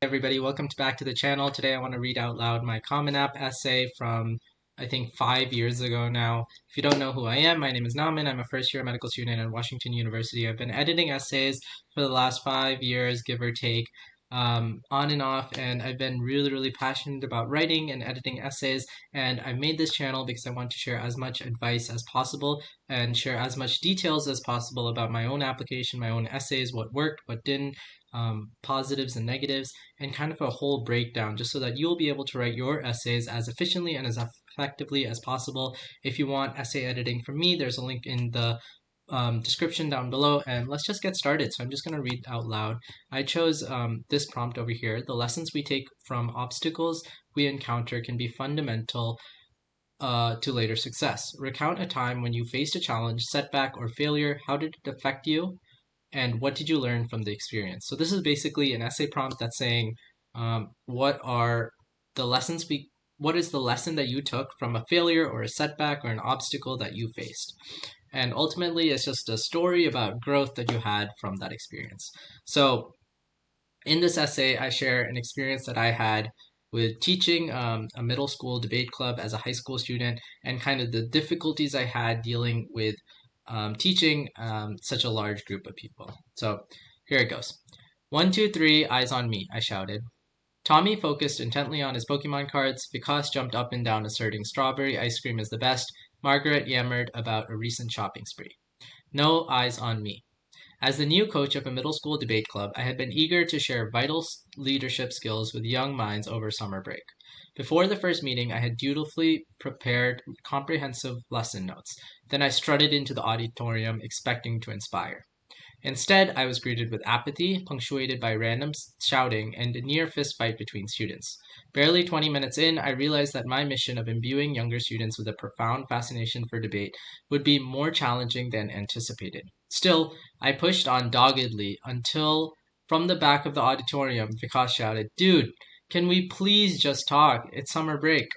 Everybody, welcome back to the channel. Today I want to read out loud my CommonApp essay from I think 5 years ago now. If you don't know who I am, my name is Naman. I'm a first year medical student at Washington University. I've been editing essays for the last 5 years, give or take, on and off, and I've been really passionate about writing and editing essays. And I made this channel because I want to share as much advice as possible and share as much details as possible about my own application, my own essays, what worked, what didn't, positives and negatives, and kind of a whole breakdown just so that you'll be able to write your essays as efficiently and as effectively as possible. If you want essay editing from me, there's a link in the description down below, and let's just get started. So I'm just going to read out loud. I chose this prompt over here. The lessons we take from obstacles we encounter can be fundamental to later success. Recount a time when you faced a challenge, setback, or failure. How did it affect you? And what did you learn from the experience? So this is basically an essay prompt that's saying, what is the lesson that you took from a failure or a setback or an obstacle that you faced? And ultimately, it's just a story about growth that you had from that experience. So in this essay, I share an experience that I had with teaching a middle school debate club as a high school student, and kind of the difficulties I had dealing with teaching such a large group of people. So here it goes. 1, 2, 3, eyes on me, I shouted. Tommy focused intently on his Pokemon cards. Vikas jumped up and down asserting strawberry ice cream is the best. Margaret yammered about a recent shopping spree. No eyes on me. As the new coach of a middle school debate club, I had been eager to share vital leadership skills with young minds over summer break. Before the first meeting, I had dutifully prepared comprehensive lesson notes. Then I strutted into the auditorium, expecting to inspire. Instead, I was greeted with apathy, punctuated by random shouting and a near fist fight between students. Barely 20 minutes in, I realized that my mission of imbuing younger students with a profound fascination for debate would be more challenging than anticipated. Still, I pushed on doggedly until, from the back of the auditorium, Vikas shouted, "Dude, can we please just talk? It's summer break."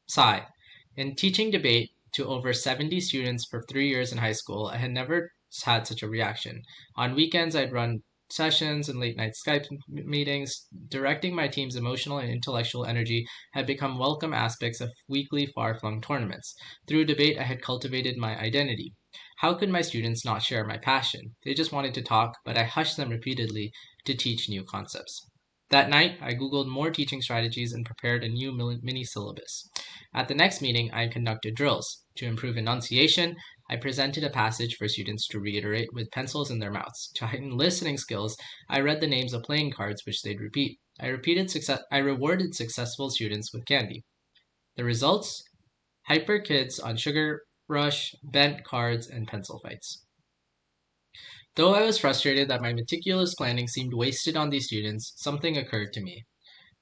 Sigh. In teaching debate to over 70 students for 3 years in high school, I had never had such a reaction. On weekends, I'd run sessions and late night Skype meetings. Directing my team's emotional and intellectual energy had become welcome aspects of weekly far-flung tournaments. Through debate, I had cultivated my identity. How could my students not share my passion? They just wanted to talk, but I hushed them repeatedly to teach new concepts. That night, I Googled more teaching strategies and prepared a new mini syllabus. At the next meeting, I conducted drills. To improve enunciation, I presented a passage for students to reiterate with pencils in their mouths. To heighten listening skills, I read the names of playing cards which they'd repeat. I rewarded successful students with candy. The results? Hyper kids on sugar rush, bent cards, and pencil fights. Though I was frustrated that my meticulous planning seemed wasted on these students, something occurred to me.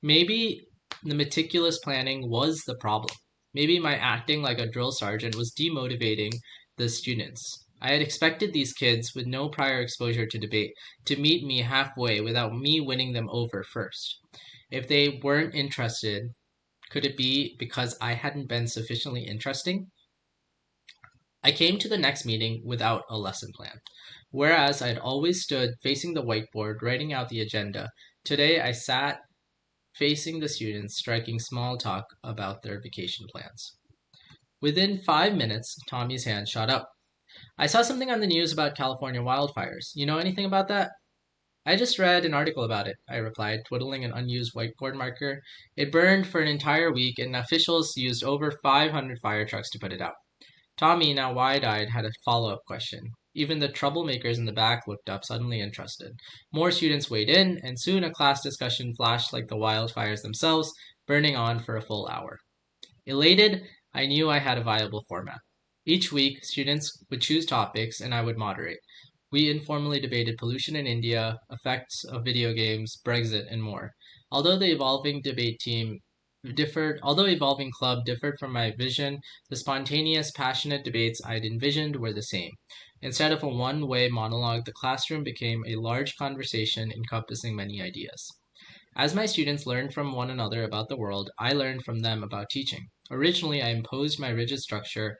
Maybe the meticulous planning was the problem. Maybe my acting like a drill sergeant was demotivating the students. I had expected these kids, with no prior exposure to debate, to meet me halfway without me winning them over first. If they weren't interested, could it be because I hadn't been sufficiently interesting? I came to the next meeting without a lesson plan. Whereas I'd always stood facing the whiteboard writing out the agenda, today I sat facing the students, striking small talk about their vacation plans. Within 5 minutes, Tommy's hand shot up. I saw something on the news about California wildfires. You know anything about that? I just read an article about it, I replied, twiddling an unused whiteboard marker. It burned for an entire week, and officials used over 500 fire trucks to put it out. Tommy, now wide-eyed, had a follow-up question. Even the troublemakers in the back looked up, suddenly interested. More students weighed in, and soon a class discussion flashed like the wildfires themselves, burning on for a full hour. Elated, I knew I had a viable format. Each week, students would choose topics, and I would moderate. We informally debated pollution in India, effects of video games, Brexit, and more. Although the evolving club differed from my vision, the spontaneous, passionate debates I'd envisioned were the same. Instead of a one-way monologue, the classroom became a large conversation encompassing many ideas. As my students learned from one another about the world, I learned from them about teaching. Originally, I imposed my rigid structure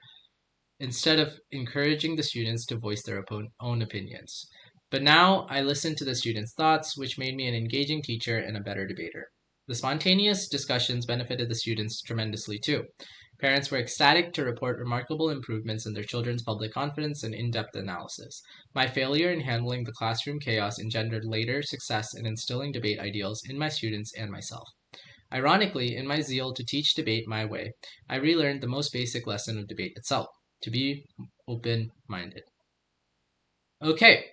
instead of encouraging the students to voice their own opinions. But now I listened to the students' thoughts, which made me an engaging teacher and a better debater. The spontaneous discussions benefited the students tremendously too. Parents were ecstatic to report remarkable improvements in their children's public confidence and in-depth analysis. My failure in handling the classroom chaos engendered later success in instilling debate ideals in my students and myself. Ironically, in my zeal to teach debate my way, I relearned the most basic lesson of debate itself, to be open-minded. Okay,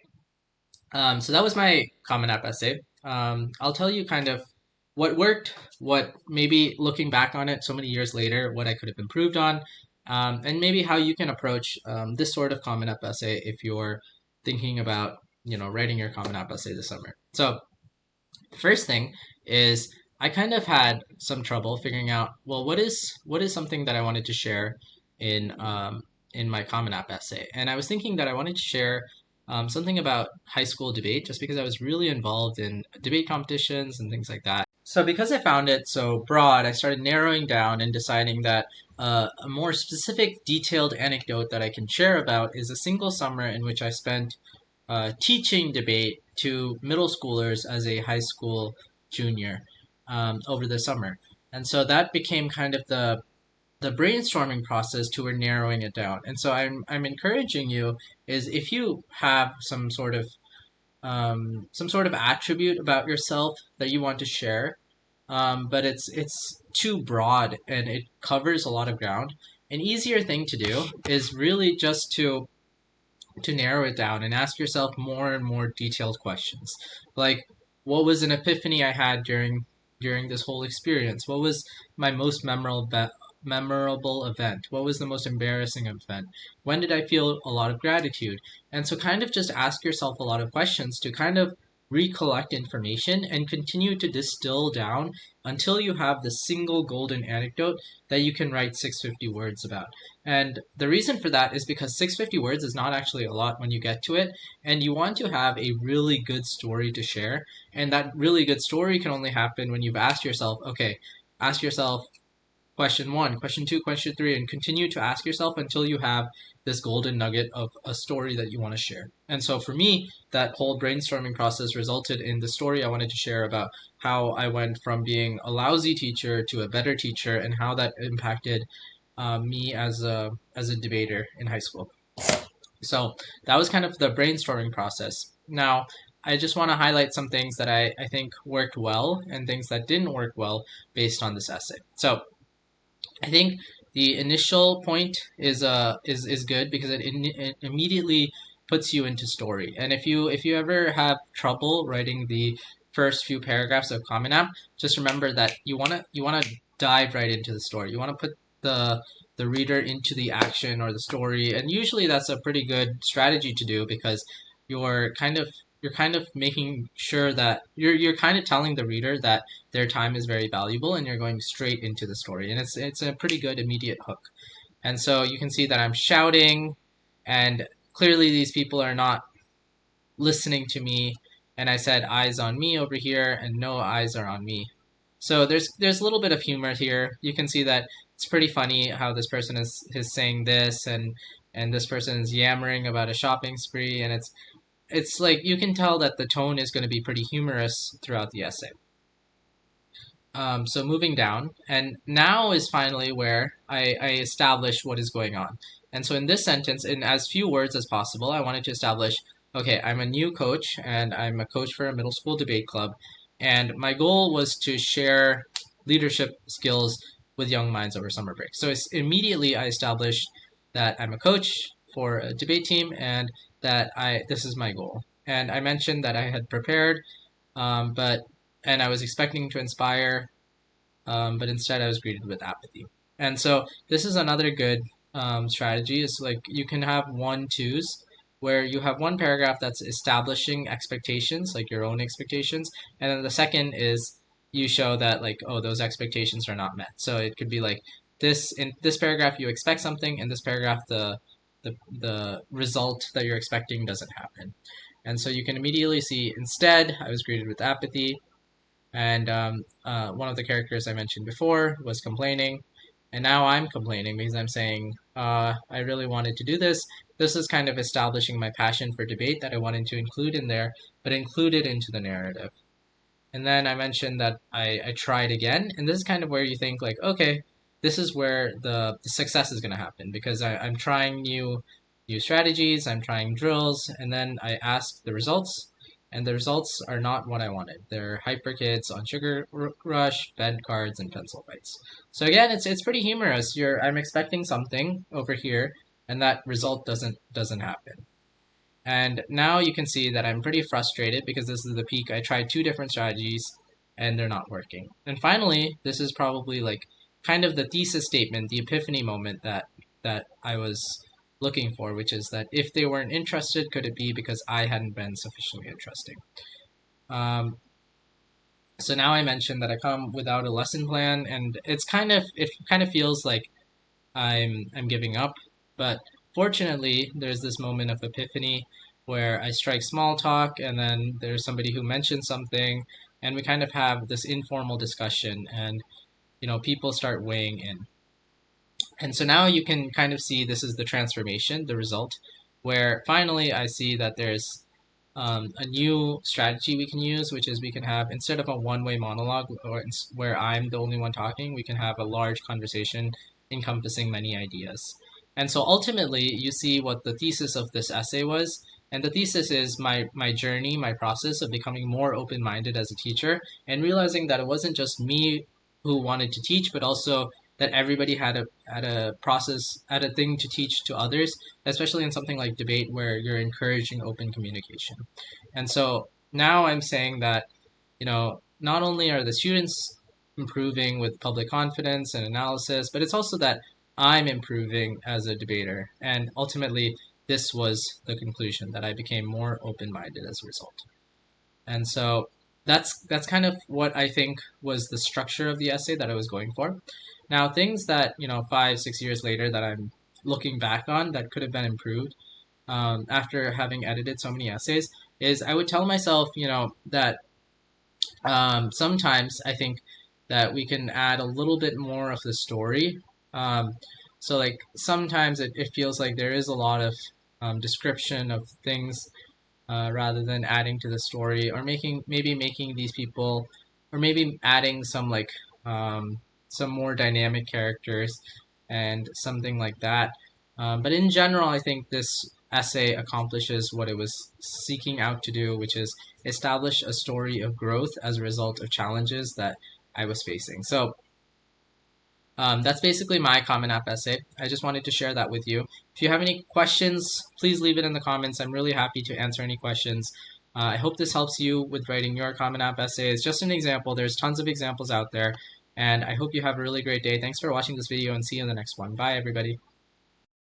so that was my Common App essay. I'll tell you kind of what worked, what maybe looking back on it so many years later, what I could have improved on, and maybe how you can approach this sort of Common App essay if you're thinking about, writing your Common App essay this summer. So the first thing is I kind of had some trouble figuring out, well, what is something that I wanted to share in my Common App essay, and I was thinking that I wanted to share something about high school debate, just because I was really involved in debate competitions and things like that. So because I found it so broad, I started narrowing down and deciding that a more specific, detailed anecdote that I can share about is a single summer in which I spent teaching debate to middle schoolers as a high school junior over the summer. And so that became kind of the brainstorming process toward narrowing it down. And so I'm encouraging you is if you have some sort of attribute about yourself that you want to share, but it's too broad and it covers a lot of ground. An easier thing to do is really just to narrow it down and ask yourself more and more detailed questions. Like, what was an epiphany I had during this whole experience? What was my most memorable event? What was the most embarrassing event? When did I feel a lot of gratitude? And so kind of just ask yourself a lot of questions to kind of recollect information and continue to distill down until you have the single golden anecdote that you can write 650 words about. And the reason for that is because 650 words is not actually a lot when you get to it, and you want to have a really good story to share. And that really good story can only happen when you've asked yourself, okay, ask yourself question one, question two, question three, and continue to ask yourself until you have this golden nugget of a story that you want to share. And so for me, that whole brainstorming process resulted in the story I wanted to share about how I went from being a lousy teacher to a better teacher and how that impacted me as a debater in high school. So that was kind of the brainstorming process. Now, I just want to highlight some things that I think worked well and things that didn't work well based on this essay. So I think the initial point is good because it immediately puts you into story. And if you ever have trouble writing the first few paragraphs of Common App, just remember that you wanna dive right into the story. You want to put the reader into the action or the story, and usually that's a pretty good strategy to do because you're kind of you're kind of making sure that you're kind of telling the reader that their time is very valuable and you're going straight into the story, and it's a pretty good immediate hook. And so you can see that I'm shouting, and clearly these people are not listening to me, and I said eyes on me over here and no eyes are on me. So there's a little bit of humor here. You can see that it's pretty funny how this person is saying this, and this person is yammering about a shopping spree, and it's like you can tell that the tone is going to be pretty humorous throughout the essay. So moving down, and now is finally where I establish what is going on. And so in this sentence, in as few words as possible, I wanted to establish, okay, I'm a new coach, and I'm a coach for a middle school debate club, and my goal was to share leadership skills with young minds over summer break. So immediately I established that I'm a coach for a debate team, and that this is my goal. And I mentioned that I had prepared, but and I was expecting to inspire, but instead I was greeted with apathy. And so this is another good strategy. Is like you can have one twos where you have one paragraph that's establishing expectations, like your own expectations, and then the second is you show that like, oh, those expectations are not met. So it could be like this in this paragraph you expect something, in this paragraph the result that you're expecting doesn't happen. And so you can immediately see instead I was greeted with apathy, and one of the characters I mentioned before was complaining, and now I'm complaining because I'm saying I really wanted to do this, this is kind of establishing my passion for debate that I wanted to include in there, but include it into the narrative. And then I mentioned that I tried again, and this is kind of where you think like, okay, this is where the success is going to happen because I'm trying new strategies, I'm trying drills, and then I ask the results, and the results are not what I wanted. They're hyper kids on sugar rush, bed cards, and pencil fights. So again, it's pretty humorous. I'm expecting something over here, and that result doesn't happen. And now you can see that I'm pretty frustrated because this is the peak. I tried two different strategies and they're not working. And finally, this is probably like kind of the thesis statement, the epiphany moment that I was looking for, which is that if they weren't interested, could it be because I hadn't been sufficiently interesting? Um, so now I mentioned that I come without a lesson plan, and it kind of feels like I'm giving up. But fortunately, there's this moment of epiphany where I strike small talk, and then there's somebody who mentions something, and we kind of have this informal discussion, and people start weighing in. And so now you can kind of see this is the transformation, the result, where finally I see that there's a new strategy we can use, which is we can have, instead of a one-way monologue where I'm the only one talking, we can have a large conversation encompassing many ideas. And so ultimately, you see what the thesis of this essay was. And the thesis is my journey, my process of becoming more open-minded as a teacher and realizing that it wasn't just me who wanted to teach, but also that everybody had a process, had a thing to teach to others, especially in something like debate where you're encouraging open communication. And so now I'm saying that, not only are the students improving with public confidence and analysis, but it's also that I'm improving as a debater. And ultimately, this was the conclusion that I became more open-minded as a result. And so that's kind of what I think was the structure of the essay that I was going for. Now, things that 5, 6 years later that I'm looking back on that could have been improved after having edited so many essays is I would tell myself, that sometimes I think that we can add a little bit more of the story. So like sometimes it feels like there is a lot of description of things rather than adding to the story or maybe making these people or maybe adding some more dynamic characters and something like that. But in general, I think this essay accomplishes what it was seeking out to do, which is establish a story of growth as a result of challenges that I was facing. So that's basically my Common App essay. I just wanted to share that with you. If you have any questions, please leave it in the comments. I'm really happy to answer any questions. I hope this helps you with writing your Common App essay. It's just an example. There's tons of examples out there. And I hope you have a really great day. Thanks for watching this video and see you in the next one. Bye, everybody.